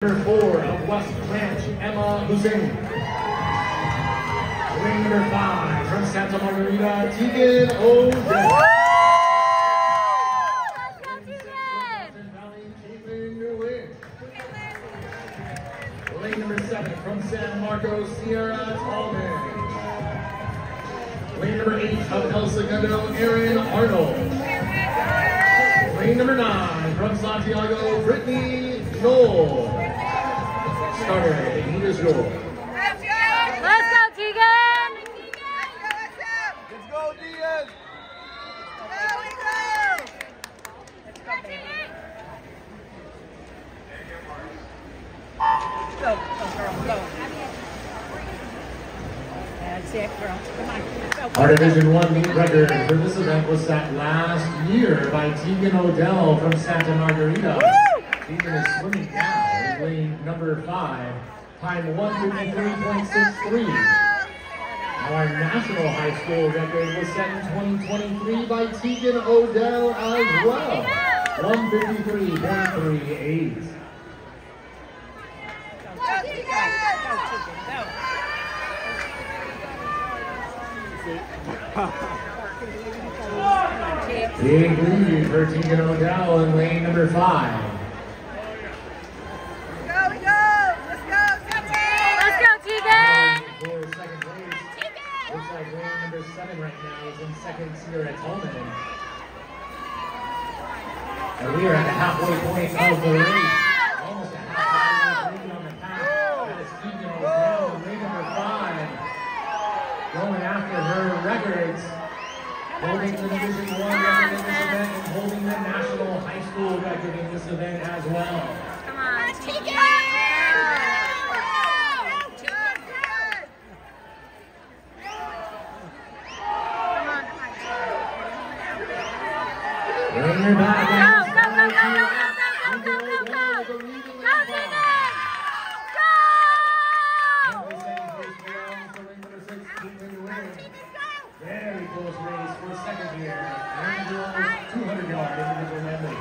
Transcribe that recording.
Number 4 of West Branch, Emma Hussein. Lane number 5 from Santa Margarita, Tegan O'Dell. Lane number 7 from San Marcos, Sierra Tallman. Lane number 8 of El Segundo, Aaron Arnold. Lane number 9 from Santiago, Brittany Knoll. Starter, Anita Joel. Let's go, Tegan! Let's go, Diaz! There we go! Go, girl, go. That's it, girl. Come on. Go. Our Division 1 meet record for this event was set last year by Tegan O'Dell from Santa Margarita. Tegan is swimming now in lane number 5, time 153.63. Our national high school record was set in 2023 by Tegan O'Dell as well, 153.38. Big lead for Tegan O'Dell in lane number 5. Looks like lane number 7 right now is in second here at Tolman. And we are at the halfway point of the race. Almost a half lead on the path. That is Tegan O'Dell, lane number 5. Going after her records. Holding the Division 1 record in this event and holding the national high school record in this event as well. Come on, Tegan! Bring her back. Go, Tegan! Very close race for second here. 200-yard individual medley.